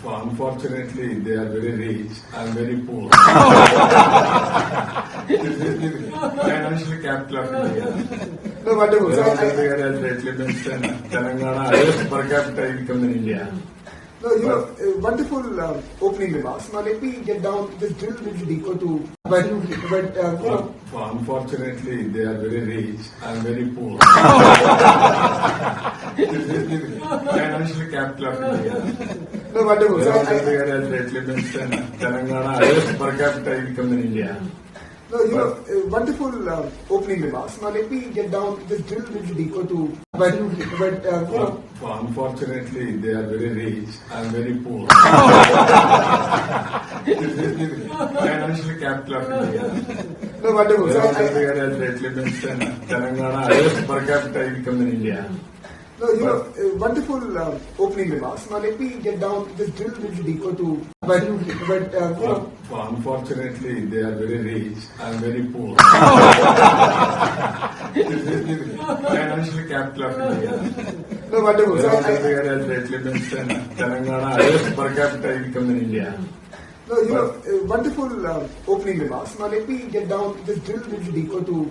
Unfortunately, they are very rich. I am very poor. Financial capital of India. No, wonderful. So India has greatly mentioned Telangana highest per capita income in India. wonderful opening remarks. Now let me get down, just drill a little deeper to. Unfortunately, they are very rich. I am very poor. Financial capital of India. No, wonderful. So India has greatly mentioned Telangana highest per capita income in India. wonderful opening remarks. Now let me get down, just drill a little deeper to. Unfortunately, they are very rich. I am very poor. Financial capital of India. No, wonderful. So India has greatly mentioned Telangana highest per capita income in India. wonderful opening remarks. Now let me get down, just drill a little deeper to. Unfortunately, they are very rich. I am very poor. Financial capital of India. No, wonderful. So India has greatly mentioned Telangana highest per capita income in India. wonderful opening remarks. Now let me get down, just drill a little deeper to.